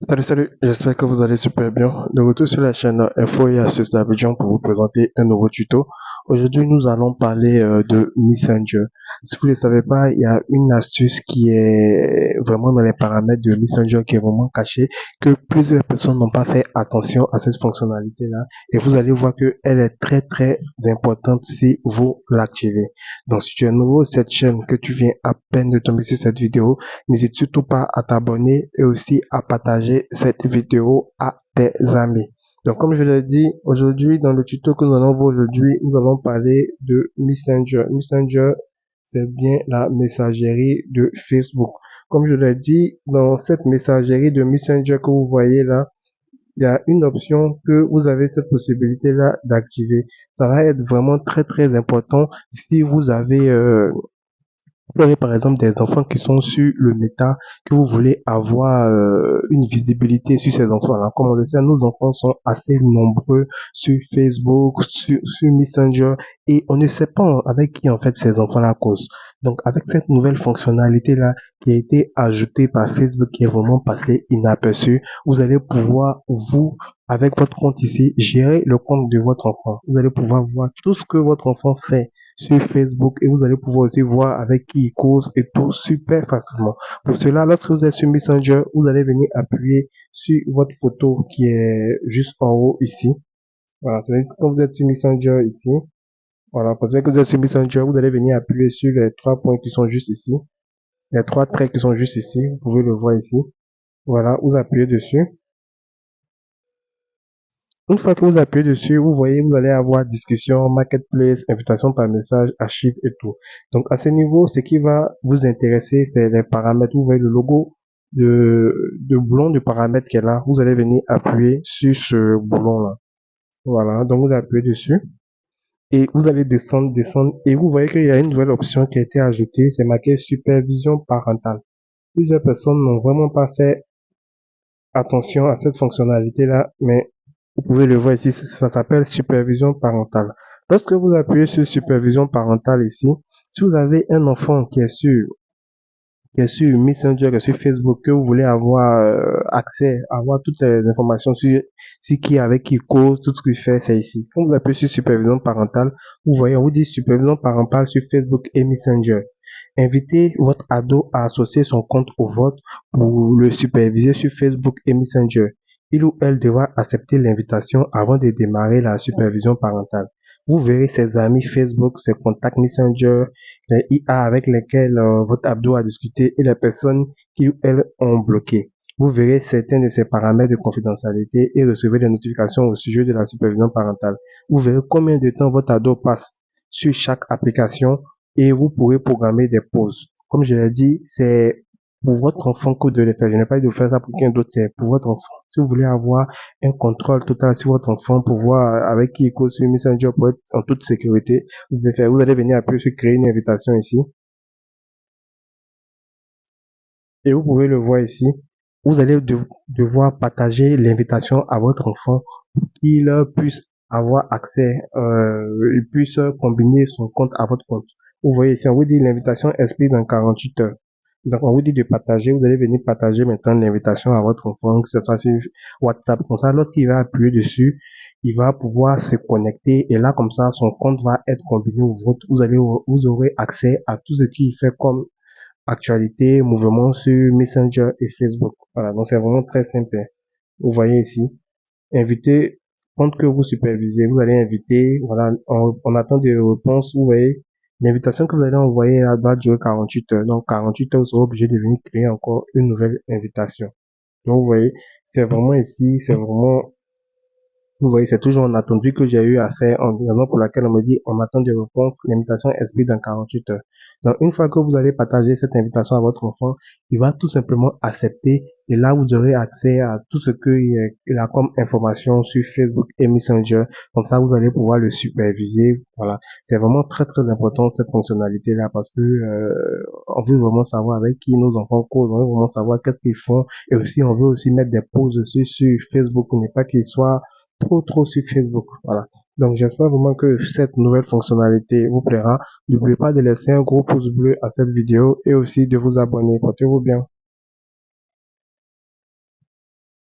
Salut, j'espère que vous allez super bien. De retour sur la chaîne Info et Astuces d'Abidjan pour vous présenter un nouveau tuto. Aujourd'hui, nous allons parler de Messenger. Si vous ne le savez pas, il y a une astuce qui est vraiment dans les paramètres de Messenger qui est vraiment cachée, que plusieurs personnes n'ont pas fait attention à cette fonctionnalité-là. Et vous allez voir qu'elle est très très importante si vous l'activez. Donc, si tu es nouveau sur cette chaîne, que tu viens à peine de tomber sur cette vidéo, n'hésite surtout pas à t'abonner et aussi à partager cette vidéo à tes amis. Donc, comme je l'ai dit, aujourd'hui, dans le tuto que nous allons voir aujourd'hui, nous allons parler de Messenger. Messenger, c'est bien la messagerie de Facebook. Comme je l'ai dit, dans cette messagerie de Messenger que vous voyez là, il y a une option que vous avez cette possibilité-là d'activer. Ça va être vraiment très, très important si vous avez vous avez par exemple des enfants qui sont sur le méta, que vous voulez avoir une visibilité sur ces enfants-là. Comme on le sait, nos enfants sont assez nombreux sur Facebook, sur Messenger, et on ne sait pas avec qui en fait ces enfants-là causent. Donc avec cette nouvelle fonctionnalité-là qui a été ajoutée par Facebook, qui est vraiment passée inaperçue, vous allez pouvoir, vous, avec votre compte ici, gérer le compte de votre enfant. Vous allez pouvoir voir tout ce que votre enfant fait sur Facebook et vous allez pouvoir aussi voir avec qui il cause et tout super facilement. Pour cela, lorsque vous êtes sur Messenger, vous allez venir appuyer sur votre photo qui est juste en haut ici. Voilà, c'est-à-dire que quand vous êtes sur Messenger ici, voilà, parce que vous êtes sur Messenger, vous allez venir appuyer sur les trois points qui sont juste ici, les trois traits qui sont juste ici, vous pouvez le voir ici. Voilà, vous appuyez dessus. Une fois que vous appuyez dessus, vous voyez, vous allez avoir discussion, marketplace, invitation par message, archive et tout. Donc, à ce niveau, ce qui va vous intéresser, c'est les paramètres. Vous voyez le logo de boulon de paramètres qui est là. Vous allez venir appuyer sur ce boulon-là. Voilà. Donc, vous appuyez dessus et vous allez descendre, descendre et vous voyez qu'il y a une nouvelle option qui a été ajoutée. C'est marqué supervision parentale. Plusieurs personnes n'ont vraiment pas fait attention à cette fonctionnalité-là, mais vous pouvez le voir ici, ça s'appelle supervision parentale. Lorsque vous appuyez sur supervision parentale ici, si vous avez un enfant qui est sur Messenger, qui est sur Facebook, que vous voulez avoir accès, avoir toutes les informations sur qui, avec qui cause, tout ce qu'il fait, c'est ici. Quand vous appuyez sur supervision parentale, vous voyez, on vous dit supervision parentale sur Facebook et Messenger. Invitez votre ado à associer son compte au vote pour le superviser sur Facebook et Messenger. Il ou elle devra accepter l'invitation avant de démarrer la supervision parentale. Vous verrez ses amis Facebook, ses contacts Messenger, les IA avec lesquels votre ado a discuté et les personnes qui ou elles ont bloqué. Vous verrez certains de ces paramètres de confidentialité et recevez des notifications au sujet de la supervision parentale. Vous verrez combien de temps votre ado passe sur chaque application et vous pourrez programmer des pauses. Comme je l'ai dit, c'est pour votre enfant que de le faire. Je n'ai pas dit de faire ça pour quelqu'un d'autre, c'est pour votre enfant. Si vous voulez avoir un contrôle total sur votre enfant, pour voir avec qui il cause sur Messenger pour être en toute sécurité, vous allez venir appuyer sur créer une invitation ici. Et vous pouvez le voir ici. Vous allez devoir partager l'invitation à votre enfant pour qu'il puisse avoir accès, il puisse combiner son compte à votre compte. Vous voyez ici, on vous dit l'invitation expire dans 48 heures. Donc, on vous dit de partager. Vous allez venir partager maintenant l'invitation à votre enfant, que ce soit sur WhatsApp. Comme ça, lorsqu'il va appuyer dessus, il va pouvoir se connecter. Et là, comme ça, son compte va être combiné au vôtre. Vous aurez accès à tout ce qu'il fait comme actualité, mouvement sur Messenger et Facebook. Voilà, donc c'est vraiment très simple. Vous voyez ici, inviter, compte que vous supervisez, vous allez inviter, voilà, on attend des réponses, vous voyez, l'invitation que vous allez envoyer là, doit durer 48 heures. Donc 48 heures, vous serez obligé de venir créer encore une nouvelle invitation. Donc vous voyez, c'est vraiment ici, c'est vraiment vous voyez, c'est toujours un attendu que j'ai eu à faire, en raison pour laquelle on me dit on attend des réponses, l'invitation expire dans 48 heures. Donc, une fois que vous allez partager cette invitation à votre enfant, il va tout simplement accepter et là, vous aurez accès à tout ce qu'il a comme information sur Facebook et Messenger. Comme ça, vous allez pouvoir le superviser. Voilà. C'est vraiment très, très important cette fonctionnalité-là parce que on veut vraiment savoir avec qui nos enfants causent, on veut vraiment savoir qu'est-ce qu'ils font et aussi on veut aussi mettre des pauses sur Facebook pour ne pas qu'ils soient trop sur Facebook. Voilà. Donc j'espère vraiment que cette nouvelle fonctionnalité vous plaira. N'oubliez pas de laisser un gros pouce bleu à cette vidéo et aussi de vous abonner. Portez-vous bien.